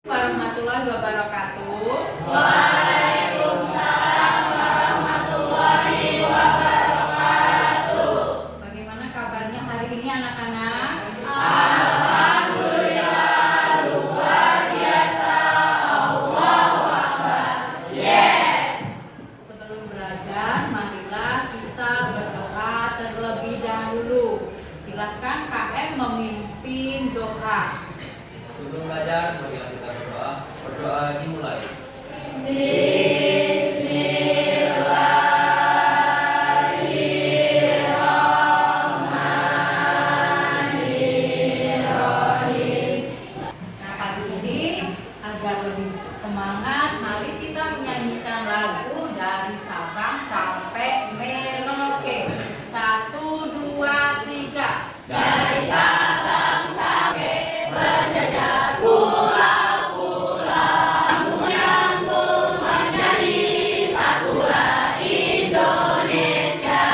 Warahmatullahi wabarakatuh. Waalaikumsalam warahmatullahi wabarakatuh. Bagaimana kabarnya hari ini anak-anak? Alhamdulillah, luar biasa. Allahu Akbar. Yes. Sebelum belajar, marilah kita berdoa terlebih dahulu. Silahkan KM memimpin doa. Sebelum belajar, marilah kita berdoa. Berdoa dimulai. Nah, pagi ini agar lebih semangat, mari kita menyanyikan lagu dari Sabang sampai Merauke. 1, 2, 3. Dari Sabang sampai berjejak pulau-pulau, menyambung menjadi satulah Indonesia.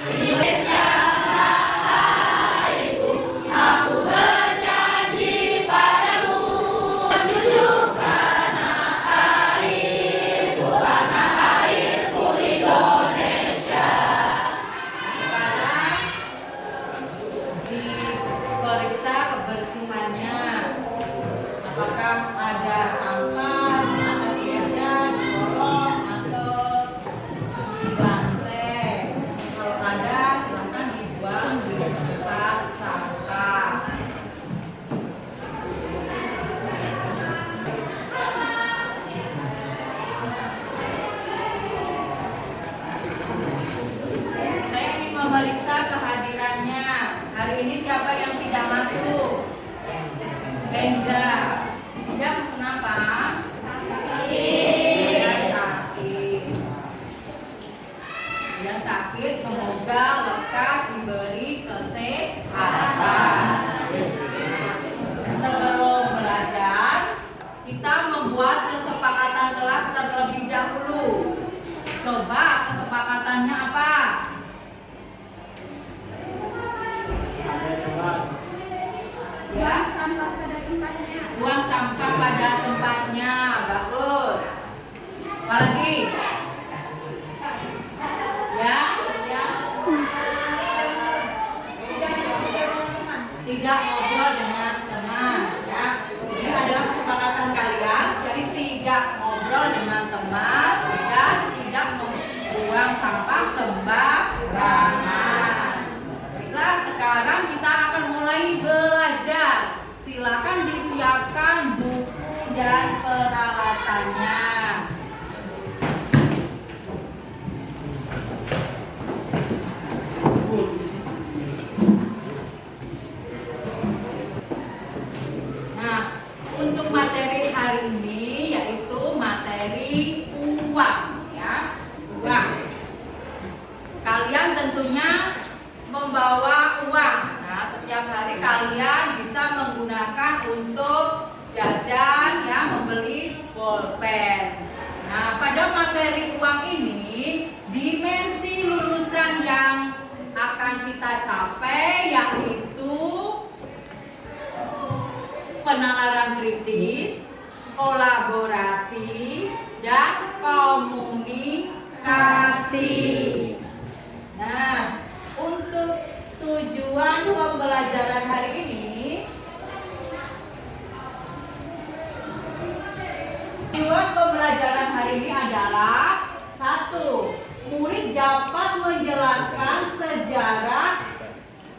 Indonesia airku, aku berjanji padamu, menjunjung tanah airku Indonesia. Sekarang diperiksa kebersihannya. Apakah ada sampah atas meja, di kolong atau di lantai? Kalau ada, silahkan dibuang di tempat sampah. Saya ingin memeriksa kehadirannya. Hari ini siapa yang tidak masuk? Benza. Tidak, kenapa? Dia sakit. Dia sakit, semoga lekas diberi kesehatan. Sebelum belajar, kita membuat kesepakatan kelas terlebih dahulu. Coba kesepakatannya apa? Ya, buang sampah pada tempatnya. Bagus. Apa lagi? Ya. Tidak ngobrol dengan teman. Ya. Ini adalah kesepakatan kalian. Jadi tidak ngobrol dengan teman dan tidak membuang sampah sembarangan. Baiklah, sekarang kita akan mulai belajar. Silakan disiapkan buku dan peralatannya. Nah, untuk materi hari ini yaitu materi uang, ya. Uang. Kalian tentunya membawa uang. Nah, setiap hari kalian bisa menggunakan untuk jajan, ya, membeli pulpen. Nah, pada materi uang ini, dimensi lulusan yang akan kita capai yaitu penalaran kritis, kolaborasi, dan komunikasi. Nah, untuk tujuan pembelajaran hari ini, adalah 1. Murid dapat menjelaskan sejarah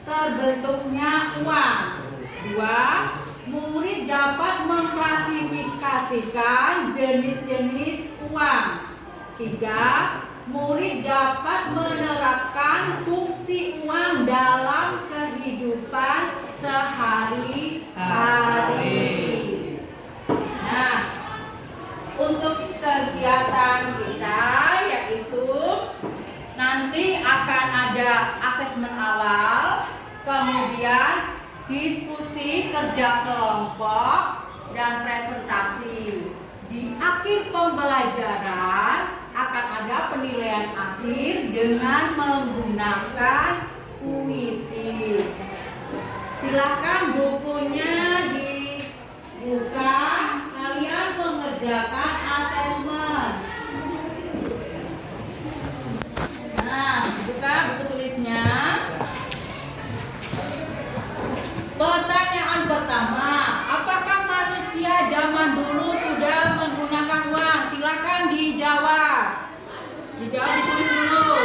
terbentuknya uang. 2. Murid dapat mengklasifikasikan jenis-jenis uang. 3. Murid dapat menerapkan fungsi uang dalam kehidupan sehari-hari. Nah, untuk kegiatan kita yaitu nanti akan ada asesmen awal, kemudian diskusi kerja kelompok, dan presentasi. Di akhir pembelajaran akan ada penilaian akhir dengan menggunakan kuisis. Silakan bukunya Bukan, kalian mengerjakan asesmen. Nah, buka buku tulisnya. Pertanyaan pertama, apakah manusia zaman dulu sudah menggunakan uang? Silakan dijawab. Dijawab, ditulis dulu.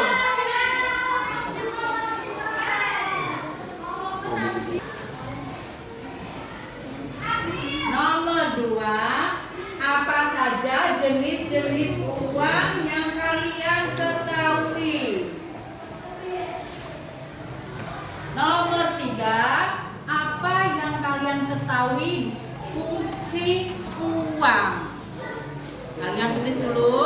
Nomor 2, apa saja jenis-jenis uang yang kalian ketahui? Nomor 3, apa yang kalian ketahui fungsi uang? Kalian tulis dulu.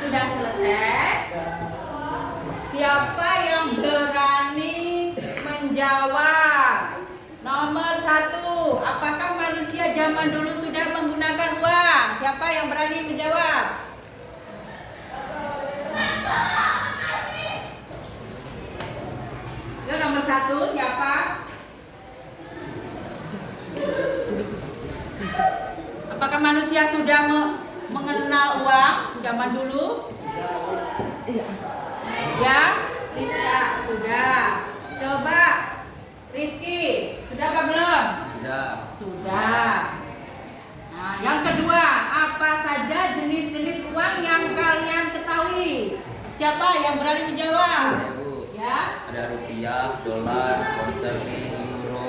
Sudah selesai? Siapa yang berani menjawab? Nomor 1, apakah manusia zaman dulu sudah menggunakan uang? Siapa yang berani menjawab? Ya, nomor 1 siapa? Apakah manusia sudah mengenal uang zaman dulu? Ya, Rizka sudah. Coba Rizky, sudah apa belum? Sudah. Sudah. Nah, yang kedua, apa saja jenis-jenis uang yang kalian ketahui? Siapa yang berani menjawab? Ya, Bu. Ya. Ada rupiah, dolar, pound sterling, euro,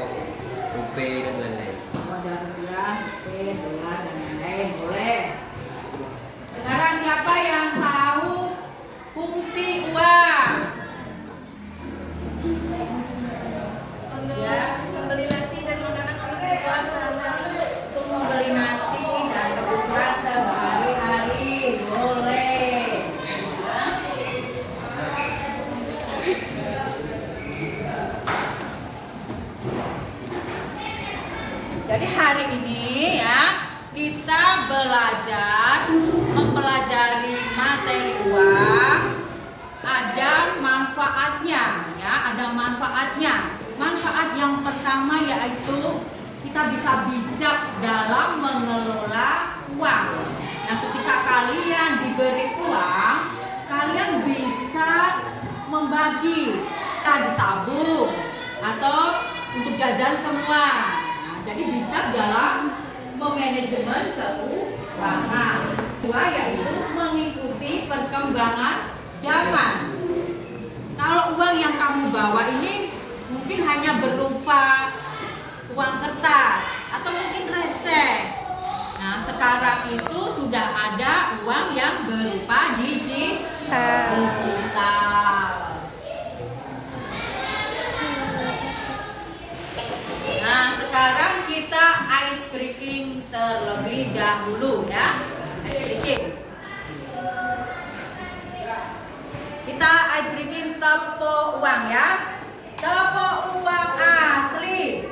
rupiah dan lain-lain. Ada rupiah, rupiah, dolar dan lain-lain. Boleh. Sekarang siapa yang tahu fungsi uang? Ya. Membeli nasi dan makanan untuk kebutuhan sehari-hari. Untuk membeli nasi dan kebutuhan sehari-hari. Boleh. Ya. Jadi hari ini ya kita belajar mempelajari materi uang. Ada manfaatnya ya, ada manfaatnya. Manfaat yang pertama yaitu kita bisa bijak dalam mengelola uang. Nah, ketika kalian diberi uang, kalian bisa membagi, kita ditabung atau untuk jajan semua. Nah, jadi bijak dalam memanajemen keuangan. Kedua yaitu mengikuti perkembangan zaman. Kalau uang yang kamu bawa ini mungkin hanya berupa uang kertas atau mungkin receh. Nah, sekarang itu sudah ada uang yang berupa digital. Nah, sekarang kita ice breaking terlebih dahulu ya. Ice breaking. Kita ice breaking toko uang ya. Toko uang asli.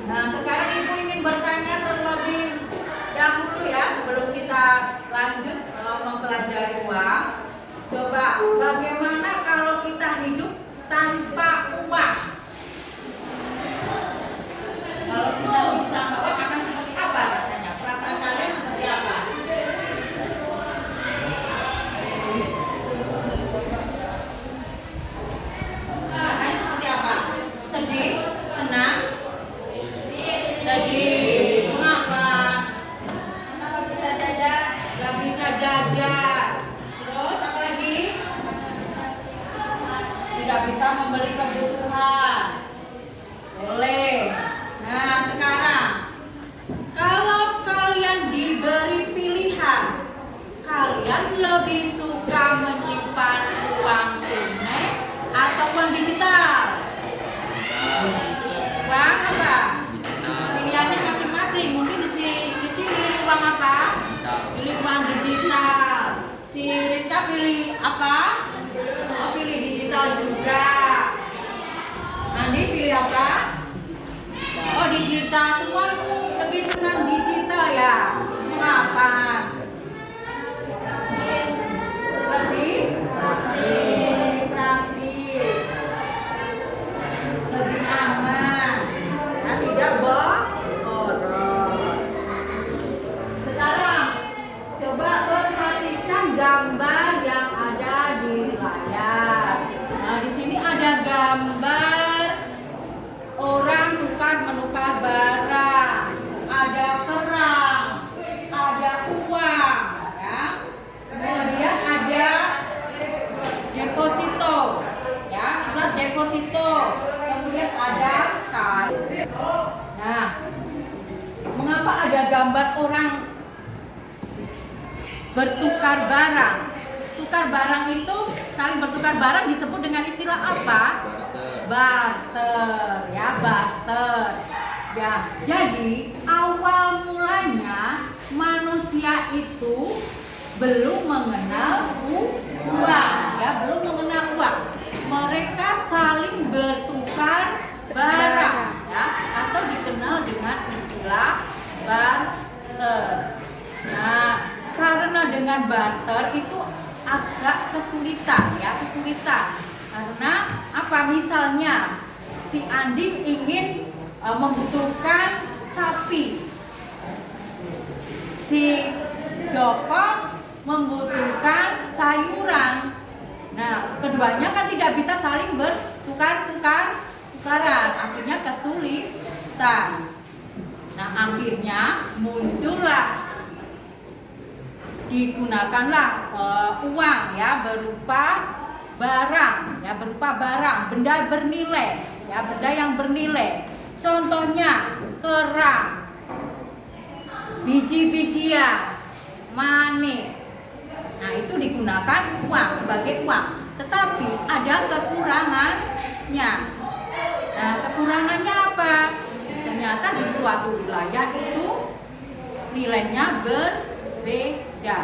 Nah, sekarang Ibu ingin bertanya terlebih dahulu ya sebelum kita lanjut mempelajari uang. Coba bagaimana kalau kita hidup tanpa uang? Kalau kita hidup tanpa uang akan seperti apa rasanya? Perasaan kalian seperti apa? Rasanya seperti apa? Sedih? Senang? Sedih. Mengapa? Kenapa bisa jajan? Gak bisa jajan. Terus apa lagi? Tidak bisa membeli kebutuhan. Boleh. Nah, sekarang kalau kalian diberi pilihan, kalian lebih suka Si Rizka pilih apa? Oh, pilih digital juga. Andi pilih apa? Oh, digital. Semua lebih senang digital ya. Mengapa? Lebih praktis, lebih aman, nah, tidak boros. Sekarang coba perhatikan gambar yang ada di layar. Nah, di sini ada gambar orang tukar menukar barang, ada kerang, ada uang, ya. Kemudian ada deposito, ya, surat deposito. Kemudian ada kain. Nah, mengapa ada gambar orang bertukar barang? Tukar barang itu, saling bertukar barang disebut dengan istilah apa? Barter, ya, barter. Ya, jadi awal mulanya manusia itu belum mengenal uang, ya, belum mengenal uang. Mereka saling bertukar barang, ya, atau dikenal dengan istilah barter. Nah, karena dengan barter itu agak kesulitan, ya, kesulitan. Karena apa? Misalnya si Andin ingin membutuhkan sapi, si Joko membutuhkan sayuran. Nah, keduanya kan tidak bisa saling bertukar-tukaran, akhirnya kesulitan. Nah, akhirnya muncullah, digunakanlah uang, ya, berupa barang, ya, berupa barang, benda bernilai, ya, benda yang bernilai. Contohnya kerang, biji-bijian, money. Nah, itu digunakan uang, sebagai uang. Tetapi ada kekurangannya. Nah, kekurangannya apa? Ternyata di suatu wilayah itu nilainya berbeda.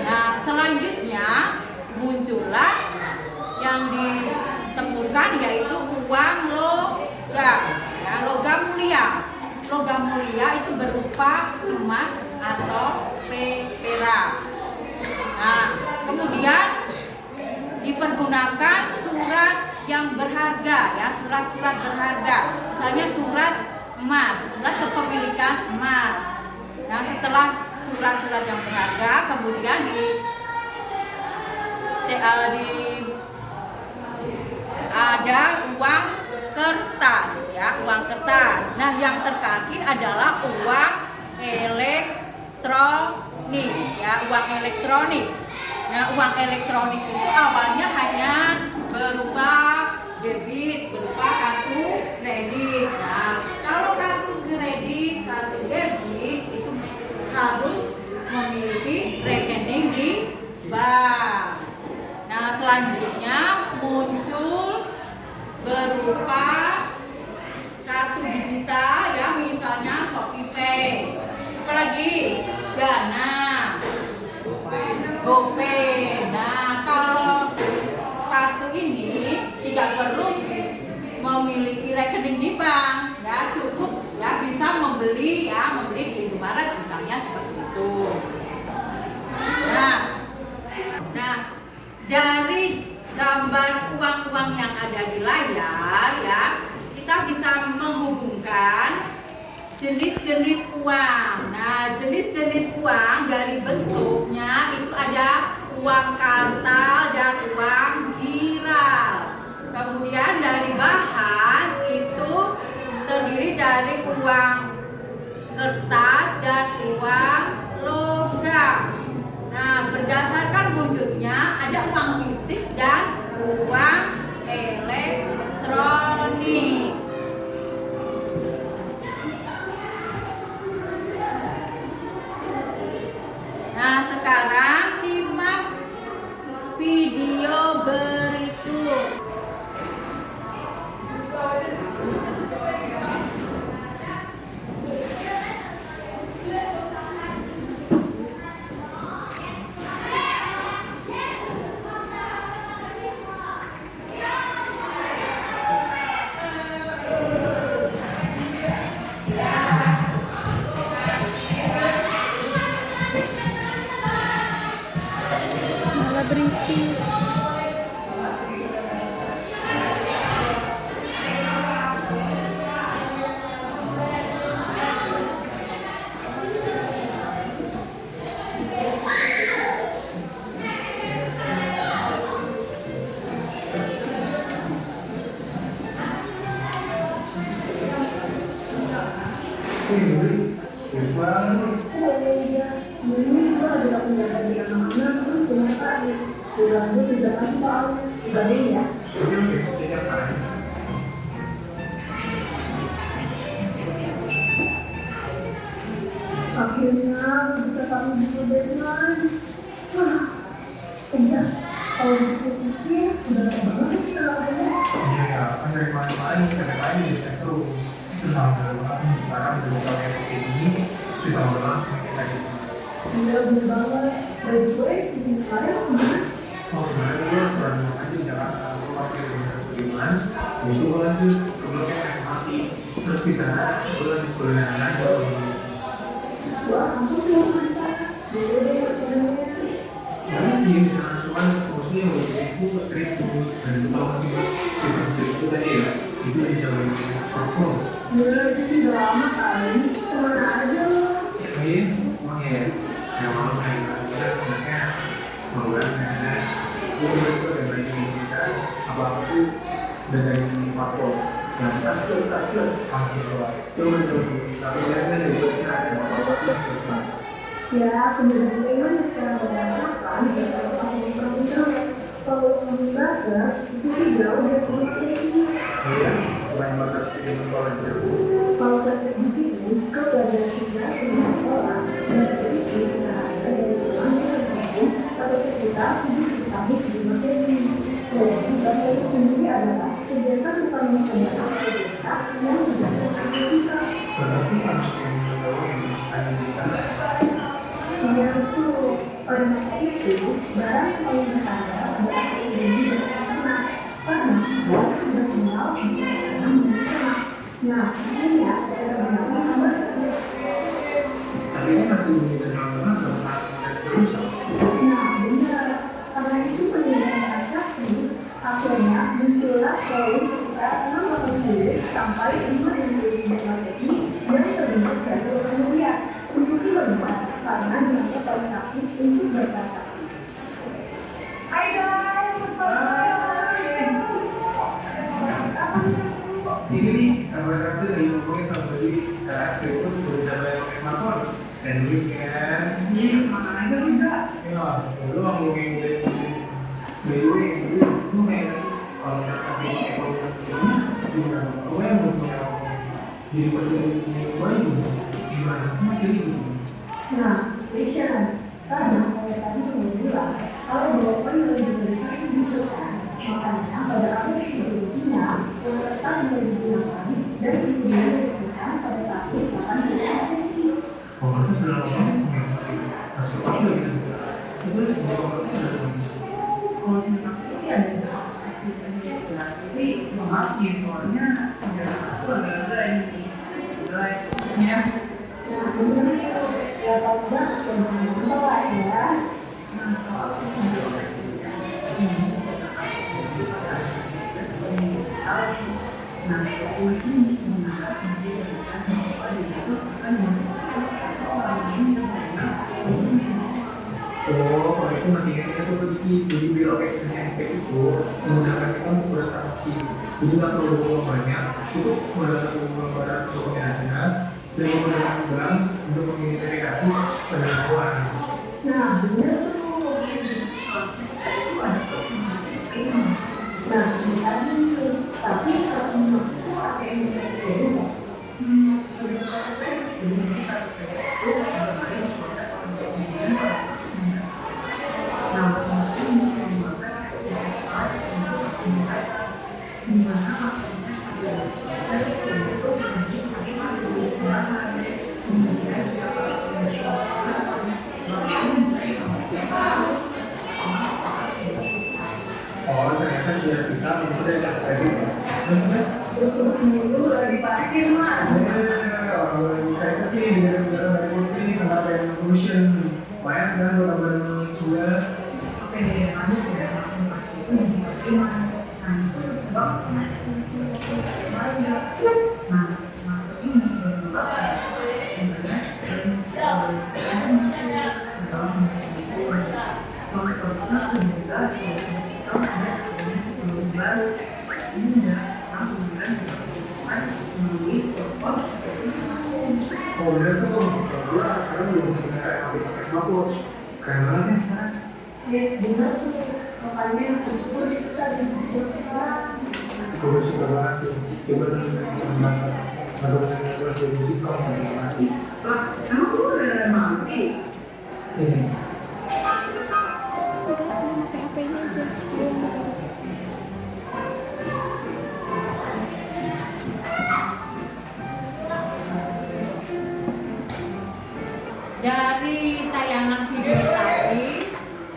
Nah, selanjutnya muncullah yang ditemukan yaitu uang logam, ya, logam mulia. Logam mulia itu berupa emas atau perak. Nah, kemudian dipergunakan surat yang berharga, ya, surat-surat berharga. Misalnya surat emas, surat kepemilikan emas. Nah, setelah surat-surat yang berharga kemudian ada uang kertas, ya, uang kertas. Nah, yang terakhir adalah uang elektronik, ya, uang elektronik. Nah, uang elektronik itu awalnya hanya berupa debit, berupa kartu kredit. Nah, kalau kartu kredit, kartu debit itu harus memiliki rekening di bank. Nah, selanjutnya muncul berupa kartu digital, ya, misalnya ShopeePay. Apalagi Dana, GoPay. Nah, kalau kartu ini tidak perlu memiliki rekening di bank, ya, cukup, ya, bisa membeli, ya, membeli di Indomaret misalnya, seperti itu. Nah, dari gambar uang-uang yang ada di layar, ya, kita bisa menghubungkan jenis-jenis uang. Nah, jenis-jenis uang dari bentuknya itu ada uang kartal dan uang giral. Kemudian dari bahan itu terdiri dari uang kertas dan uang logam. Nah, berdasarkan wujudnya ada uang fisik dan uang elektronik. Nah, sekarang simak video berikut. sejak lagi soalnya. Dibanding ya. Oke, tiap hari. Akhirnya bisa sampai di deadline. Wah, enggak. Kalau dipikir, udah lama banget kita lakukannya. Iya ya, kan dari kemarin kadang-kadang bisa terus. Terus alhamdulillah sekarang udah buka kayak begini, bisa langsung kita gitu. Iya, bener banget. By the way, ini sekarang gimana? Oh kemarin gue sekarang aja di Jakarta, gue pakai Sudirman, habis itu gue lanjut ke Blok M mati, terus di sana gue lanjut kuliah aja. Wah, aku tuh sama di sana. Dulu deh, rekomendasi sih. Banyak sih di sana, cuman mostly yang gue itu street food dan itu tau masih street food tadi ya, itu bisa bagi smartphone. Bener, itu sih udah lama kali. Kemana aja lo? Iya, emang ya, yang malam kayak kita anaknya mau banget karena gue itu ada banyak yang bisa apa-apa tuh udah dari smartphone. Yang satu langsung keluar. Coba tapi lihat kan dari itu ada apa-apa yang terus banget. Ya, kemudian memang sekarang berdasarkan dengan fasilitas internet. Kalau membaca, itu sih jauh dari ini. Iya, banyak banget yang mencolok. Kalau tersebut begitu, keberadaan sudah di sekolah memiliki berada dari ruang tertentu atau sekitar 7 tahun sebelum Masehi. Jadi, bahasa itu sendiri adalah kegiatan utama kegiatan desa yang dijalankan kita. Berarti harus yang menjauh yang ada di sana. Yang itu, pada masa itu, barang paling berharga adalah pribadi bersama karena orang sudah kenal di dalam dunia. Nah, ini ya, saya benar-benar Tapi ini masih menjadi banget karena berusaha. Nah, benar. Karena itu penilaian transaksi akhirnya muncullah poin sekitar 680 sampai 599 Masehi yang terbentuk dari orang mulia. Untuk dibuat karena dianggap paling praktis untuk bertransaksi. Hai guys, Ini nih, kabar-kabar dari ngomongin sama tadi secara itu sudah bisa pakai smartphone dan duit kan. Iya, mana aja bisa. Ya, lu ngomongin BW lu kayak kalau nggak sampai ekonominya juga gue yang butuh jadi perlu gimana masih gitu. Nah, Richard, karena saya tadi mau bilang kalau jawaban lebih dari satu gitu kan, makanya pada akhir introduksinya kertas mulai digunakan dan kemudian diresmikan pada tahun 80 Masehi. Oh, itu sudah lama masih waktu gitu. Terus Kalau sintaksis sih ada beberapa sih ya, tapi maaf nih soalnya aku agak-agak ini ya. Nah, ini ya kalau udah sebenarnya lah ya. Nah, soal nah, ini membahas sendiri tentang bahwa itu kan orang ini oh, kalau itu masih ingat itu jadi biro ekstensi itu menggunakan kita untuk bertransaksi. Jadi nggak perlu banyak, cukup modal satu lembaran dokumen aja dan menggunakan bank untuk mengidentifikasi penerimaan. Nah, benar tuh. Itu ada prosedur ini. Nah, misalnya itu, tapi prosedur itu pakai yang berbeda. Sudah pakai sih, kita pakai itu bermain pada kondisi. Nah, seperti ini yang membuat di mana maksudnya adalah proses untuk menjadi masyarakat kemudian siapa Oh, ternyata tidak bisa untuk dari kredit. terus minggu lagi parkir mas. Saya pikir negara-negara dari putri tempat yang pollution banyak kan beberapa sudah. Oke, lanjut ya langsung parkir itu gimana? Nah, itu sesuai banget sama ekspresi kemarin ya. Nah, masuk ini berdua Oh, bener tuh. Gue sekarang belum bisa pakai smartwatch. Keren banget ya sekarang. Yes, benar tuh. makanya bersyukur kita dibuat sekarang. Gue suka banget tuh. Coba nonton resolusi kamu nggak mati. Lah, emang lu udah mati? Ini. Udah, pakai HP ini aja. Dari tayangan video tadi,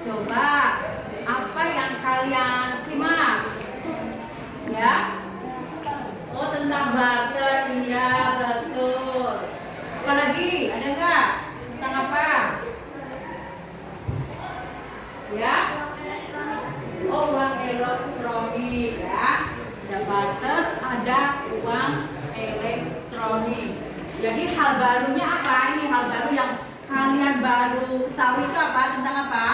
coba apa yang kalian simak? Ya? Oh, tentang barter, iya betul. Apalagi, ada nggak? Tentang apa? Ya? Oh, uang elektronik ya. Ada barter, ada uang elektronik. Jadi hal barunya apa? Ini hal baru yang kalian baru tahu itu apa? Tentang apa?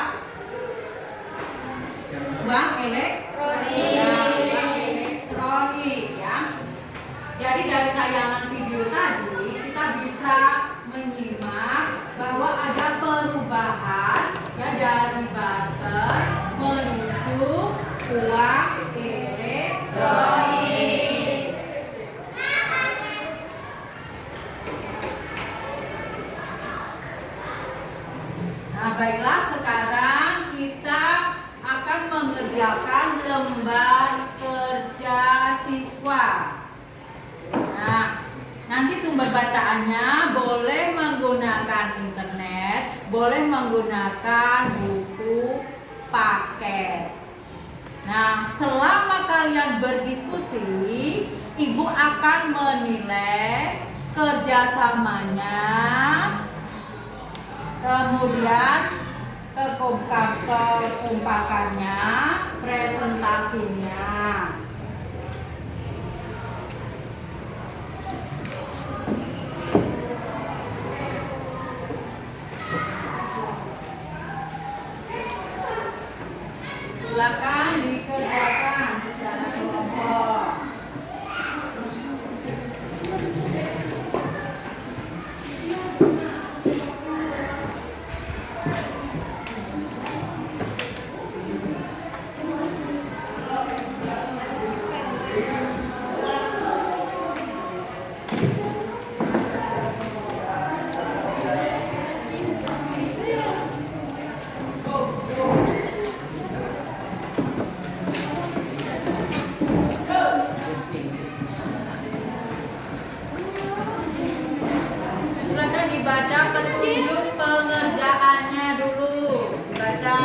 Uang elektronik. Ya, uang elektronik ya. Jadi dari tayangan video tadi kita bisa menyimak bahwa ada perubahan ya dari barter menuju uang elektronik. Nah, baiklah, sekarang kita akan mengerjakan lembar kerja siswa. Nah, nanti sumber bacaannya boleh menggunakan internet, boleh menggunakan buku paket. Nah, selama kalian berdiskusi, ibu akan menilai kerjasamanya, kemudian kekompakannya, presentasinya. Silakan dikerjakan secara kelompok. Silakan dibaca petunjuk pengerjaannya dulu. Baca.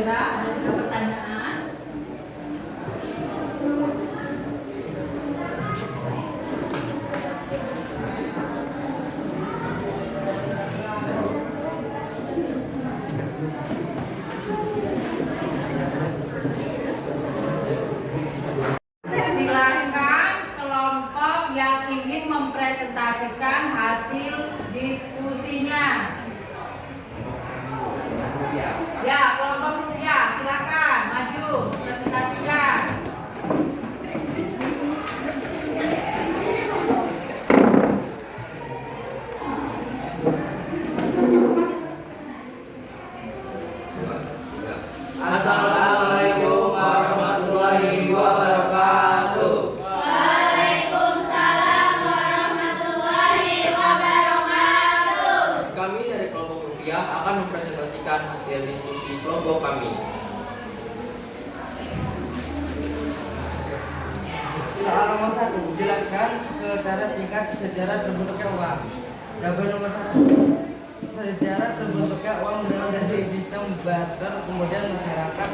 Indra, ada 3 pertanyaan. Silakan kelompok yang ingin mempresentasikan hasil diskusinya. Ya, kelompok rupiah, silakan maju presentasikan. Assalamualaikum warahmatullahi wabarakatuh. Kami dari kelompok rupiah akan mempresentasikan hasil diskusi kelompok kami. Soal nomor 1, jelaskan secara singkat sejarah terbentuknya uang. Jawaban nomor 1, sejarah terbentuknya uang berawal dari sistem barter, kemudian masyarakat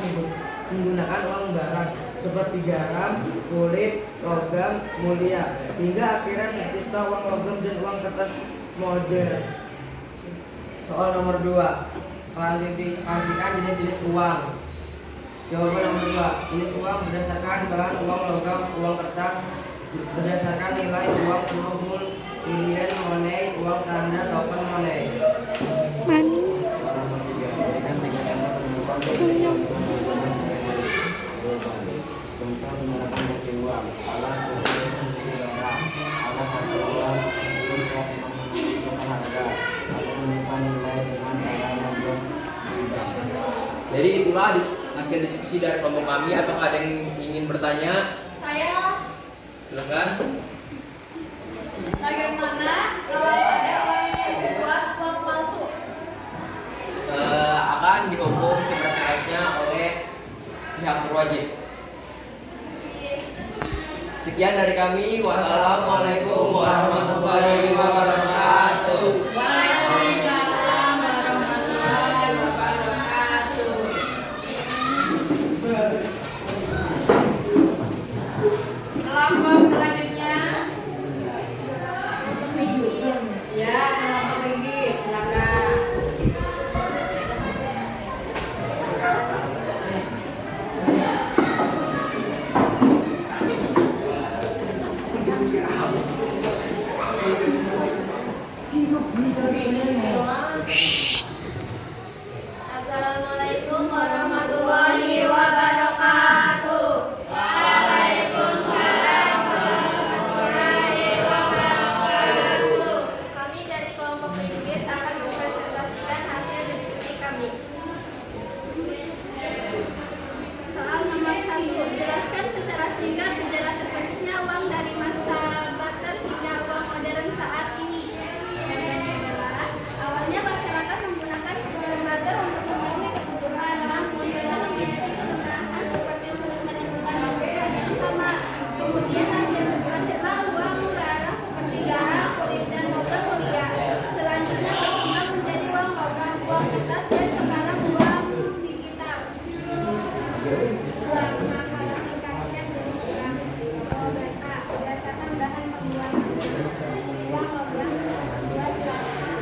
menggunakan uang barang seperti garam, kulit, logam mulia, hingga akhirnya tercipta uang logam dan uang kertas modern. Soal nomor 2, klasifikasikan jenis-jenis uang. Jawaban nomor 2, jenis uang berdasarkan bahan uang logam, uang kertas, berdasarkan nilai uang full, million money, uang standar, token money. Mani. Senyum. Contoh menggunakan mesin uang, alat alat satu uang, untuk menentukan harga, atau menyimpan nilai dengan cara membuat riba. Jadi itulah hasil diskusi dari kelompok kami. Apakah ada yang ingin bertanya? Saya, Silakan. bagaimana kalau ada orang yang membuat uang palsu? Akan dihukum seberat-beratnya oleh pihak berwajib. Sekian dari kami. Wassalamualaikum warahmatullahi wabarakatuh. Waalaikumsalam warahmatullahi wabarakatuh. Kelompok selanjutnya. Ya, kelompok Ringgit, silakan. Assalamualaikum warahmatullahi wabarakatuh. Waalaikumsalam warahmatullahi wabarakatuh. Kami dari kelompok Ringgit akan mempresentasikan hasil diskusi kami. Soal nomor 1, jelaskan secara singkat sejarah terbentuknya uang dari masa barter hingga uang modern saat ini. Jawabannya adalah, awalnya masyarakat menggunakan sistem barter untuk memenuhi kebutuhan, namun dalam memiliki kegunaan seperti sulit menemukan kebutuhan yang sama. Kemudian hasil lahirlah uang barang seperti garam, kulit, dan logam mulia. Selanjutnya berkembang menjadi uang logam, uang kertas, dan sekarang uang digital. Uang mengaplikasikan jenis uang. Jawaban A, berdasarkan bahan pembuatan. Uang logam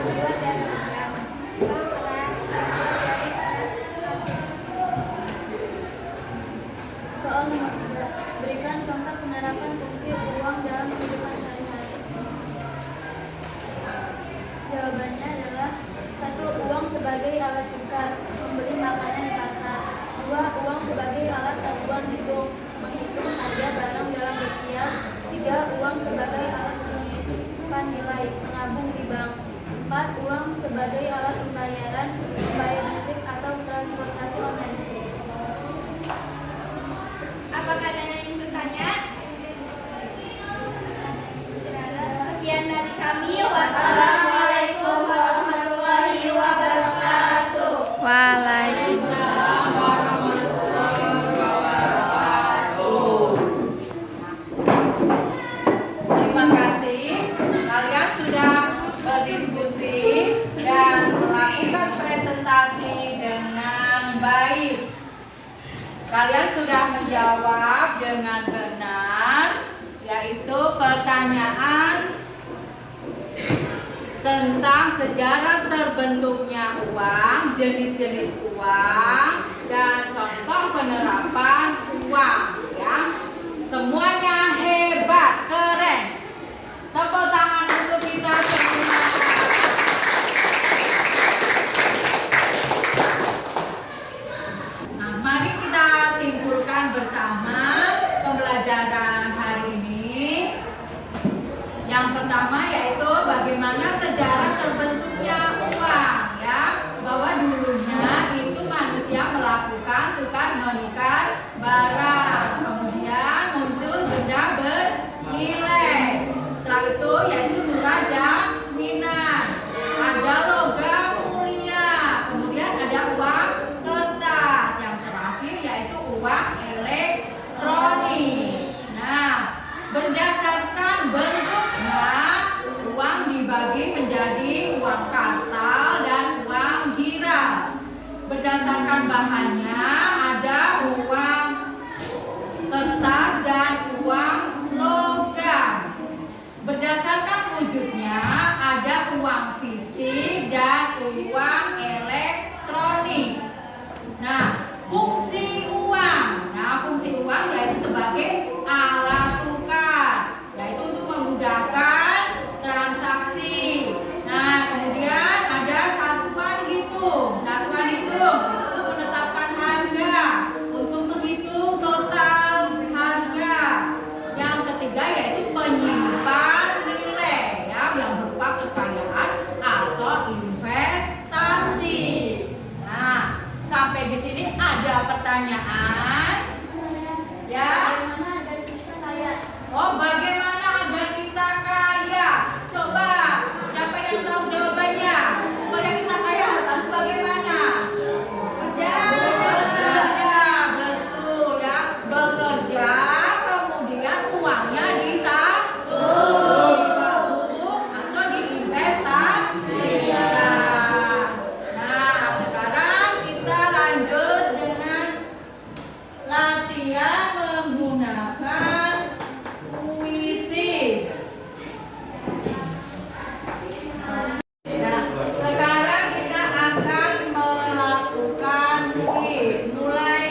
terbuat dari logam. Uang keras terbuat dari keras. Soal nomor 3, berikan contoh penerapan fungsi uang dalam kehidupan sehari-hari. Jawabannya adalah 1. Uang sebagai alat tukar, membeli makanan di pasar. 2. Uang sebagai alat acuan hitung, menghitung harga barang dalam rupiah. 3. Uang sebagai alat menyimpan nilai, menabung di bank. 4. Uang sebagai alat pembayaran, bayar listrik atau transportasi online. Apakah ada yang ingin bertanya? Sekian dari kami. Wassalamualaikum warahmatullahi wabarakatuh. Waalaikumsalam. Terima kasih. Kalian sudah berdiskusi dan melakukan presentasi dengan baik. Kalian sudah menjawab dengan benar, yaitu pertanyaan tentang sejarah terbentuknya uang, jenis-jenis uang, dan contoh penerapan uang. Ya, semuanya hebat, keren. Tepuk tangan untuk kita semua. Nah, mari kita simpulkan bersama pembelajaran hari ini. Yang pertama yaitu bagaimana sejarah terbentuknya uang, ya. Bahwa dulunya itu manusia melakukan tukar menukar barang. Kemudian muncul benda bernilai. Setelah itu yaitu surat jaminan. Ada logam mulia. Kemudian ada uang kertas. Yang terakhir yaitu uang elektronik. Nah, berdasarkan bentuknya, uang dibagi menjadi uang kartal dan uang gira. Berdasarkan bahannya, ada uang kertas dan uang logam. Berdasarkan wujudnya, ada uang fisik dan uang elektronik. Nah, fungsi uang. Nah, fungsi uang yaitu sebagai alat tukar, yaitu untuk memudahkan transaksi. Nah, kemudian ada satuan hitung. Satuan hitung untuk menetapkan harga, untuk menghitung total harga. Yang ketiga yaitu penyimpan nilai, ya, yang berupa kekayaan atau investasi. Nah, sampai di sini ada pertanyaan, ya? Oh, bagaimana agar kita kaya? Coba, siapa yang tahu jawabannya? Supaya kita kaya harus bagaimana? Bekerja, betul ya. Bekerja, kemudian uangnya ditabung atau diinvestasikan. Nah, sekarang kita lanjut dengan latihan menggunakan puisi. Nah, sekarang kita akan melakukan kuis. Mulai.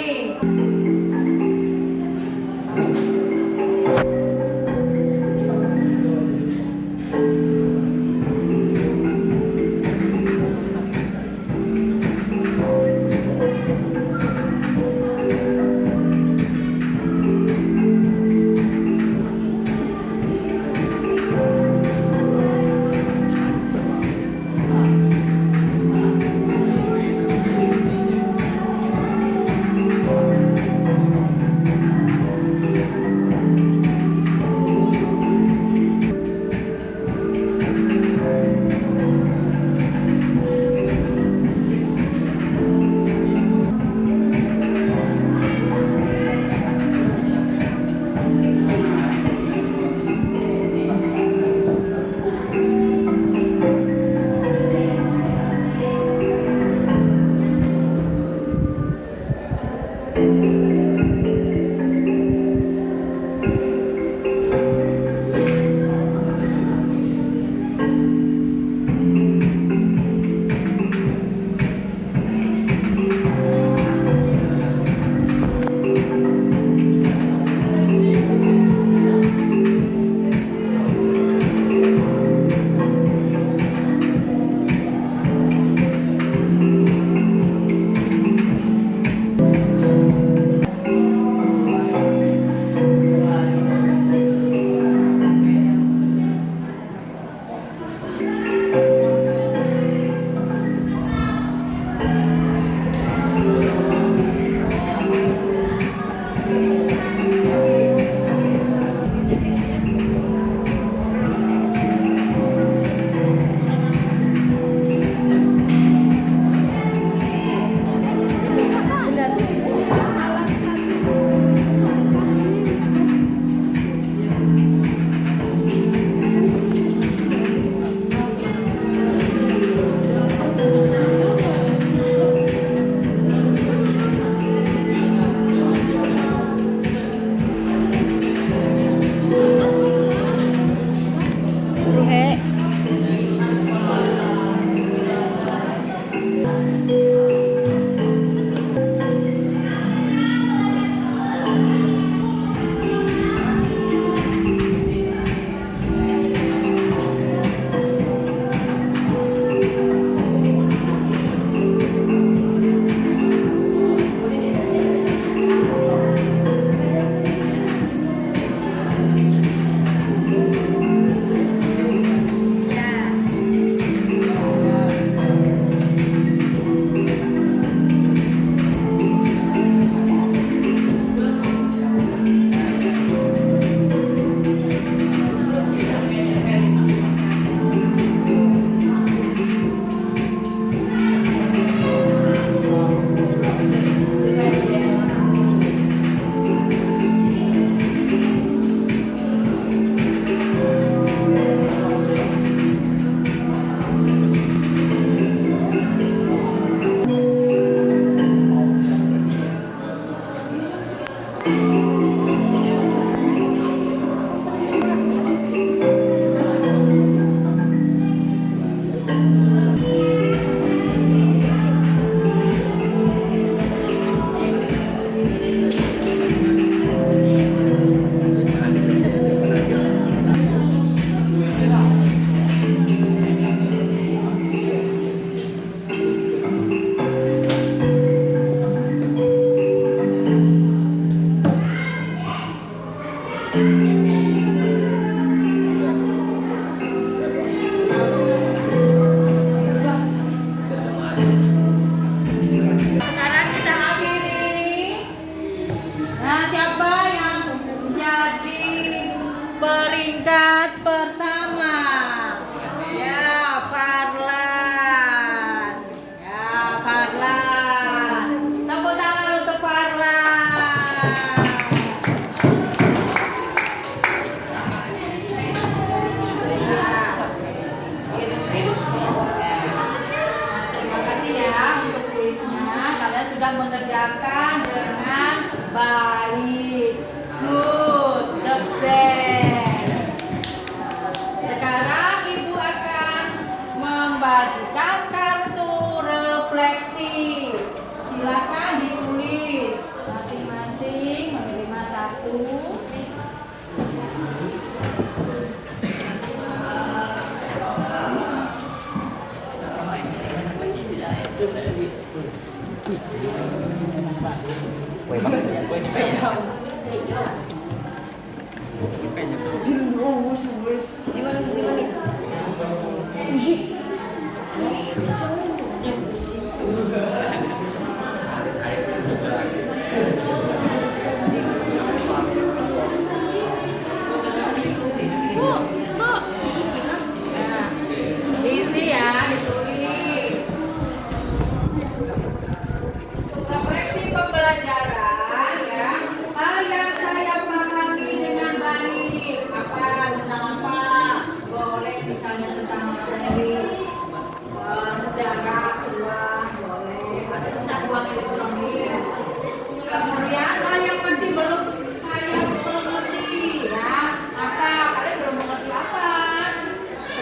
peringkat pertama. Ya, Farlan. Ya, Farlan. Tepuk tangan untuk Farlan. Terima kasih ya untuk kuisnya. Kalian sudah mengerjakan dengan baik. Good, the best. Sekarang Ibu akan membagikan kartu refleksi. Silakan ditulis. Masing-masing menerima satu. Bu, diisi lah. Nah, diisi ya, ditulis. Untuk refleksi pembelajaran ya, hal yang saya pahami dengan baik. Apa tentang apa? Boleh misalnya tentang materi, sejarah uang, boleh. Ada tentang uang elektronik. Kemudian hal yang masih belum saya mengerti ya, apa? Kalian belum mengerti apa?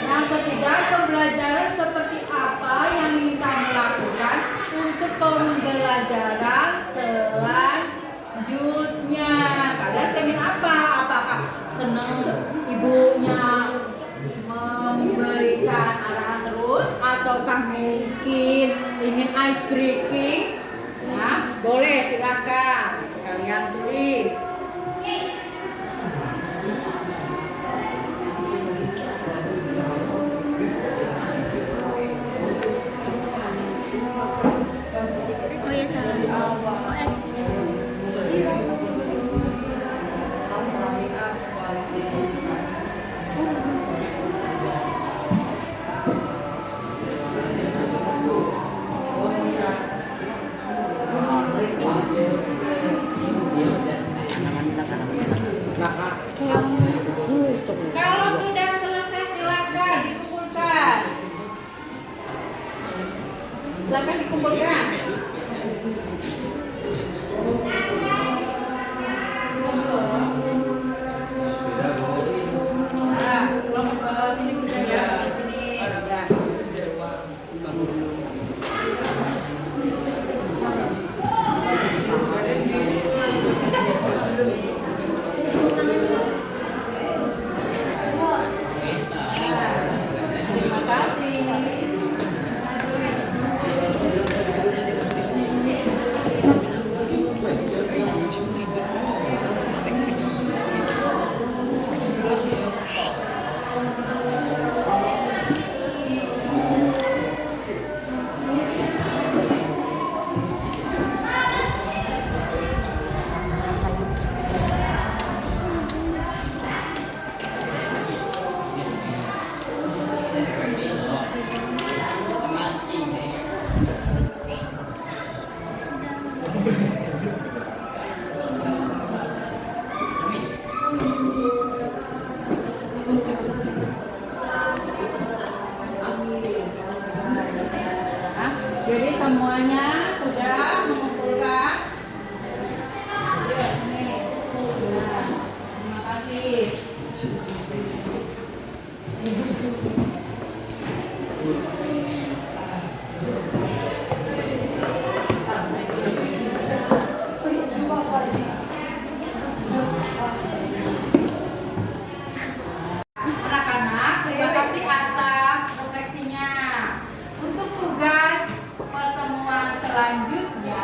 Yang ketiga, pembelajaran seperti apa yang ingin kamu lakukan untuk pembelajaran selanjutnya. Kalian pengen apa? Apakah senang ibunya memberikan arahan terus, ataukah mungkin ingin ice breaking? Ya, boleh, silakan kalian tulis. Oh ya salah. Oh X. Kalau sudah selesai silakan dikumpulkan. Silakan dikumpulkan. Sudah, Bu. Nah, belum ke sini sudah ya, ke sini. Ya. Terima kasih. Nah, jadi semuanya sudah mengumpulkan. Ya, ini. Nah, terima kasih. Anak-anak, terima kasih atas refleksinya. Untuk tugas pertemuan selanjutnya,